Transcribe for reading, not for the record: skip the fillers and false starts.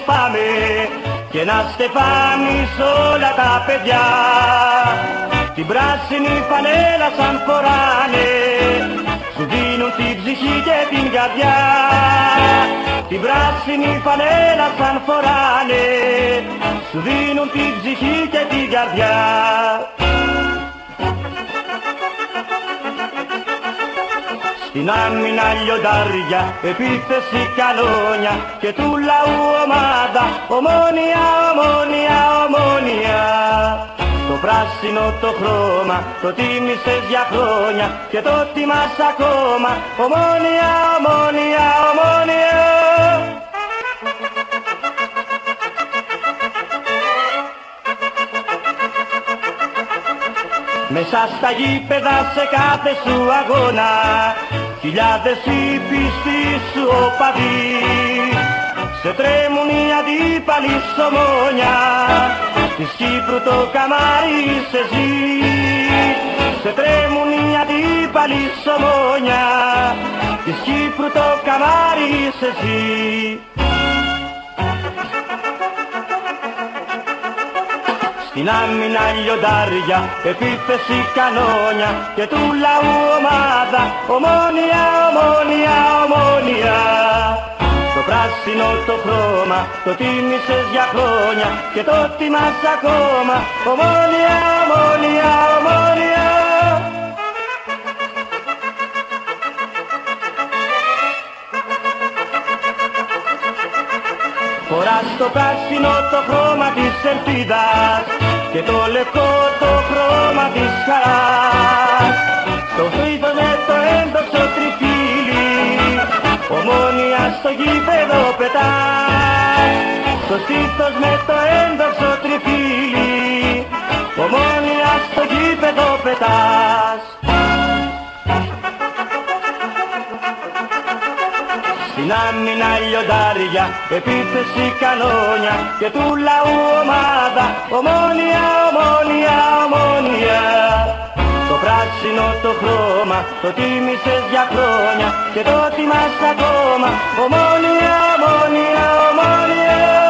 πάμε και να στεφάνεις όλα τα παιδιά. Την πράσινη φανέλα σαν φοράνε, σου δίνουν την ψυχή και την καρδιά. Την πράσινη φανέλα σαν φοράνε, σου δίνουν την ψυχή και την καρδιά. Στην άμυνα λιοντάρια, επίθεση κανόνια και του λαού ομάδα, Ομόνοια, Ομόνοια, Ομόνοια. Το πράσινο το χρώμα, το τίμησες για χρόνια και το τιμάς ακόμα, Ομόνοια, Ομόνοια, Ομόνοια. Μέσα στα γήπεδα σε κάθε σου αγώνα, χιλιάδες οι πιστοί σου οπαδοί, σε τρέμουν οι αντίπαλοι σ' Ομόνια, της Κύπρου το καμάρι σε ζει. Σε τρέμουν οι αντίπαλοι σ' Ομόνια, της Κύπρου το καμάρι σε ζει. Στην άμυνα λιοντάρια, επίθεση κανόνια και του λαού ομάδα, Ομόνοια, Ομόνοια, Ομόνοια. Το πράσινο το χρώμα, το τίμησες για χρόνια και το τιμάς ακόμα, Ομόνοια, Ομόνοια, Ομόνοια. Φοράς το πράσινο το χρώμα της ελπίδας και το λευκό το χρώμα της χαράς. Στο φρύδος με το έντοξο τριφύλι, Ομόνοια στο γήπεδο πετάς. Στο στήθος με το έντοξο τριφύλι, Ομόνοια στο γήπεδο πετάς. Στην άμυνα λιοντάρια, επίθεση κανόνια και του λαού ομάδα, Ομόνοια, Ομόνοια, Ομόνοια. Το πράσινο το χρώμα, το τίμησες για χρόνια και το τιμάς ακόμα, Ομόνοια, Ομόνοια, Ομόνοια.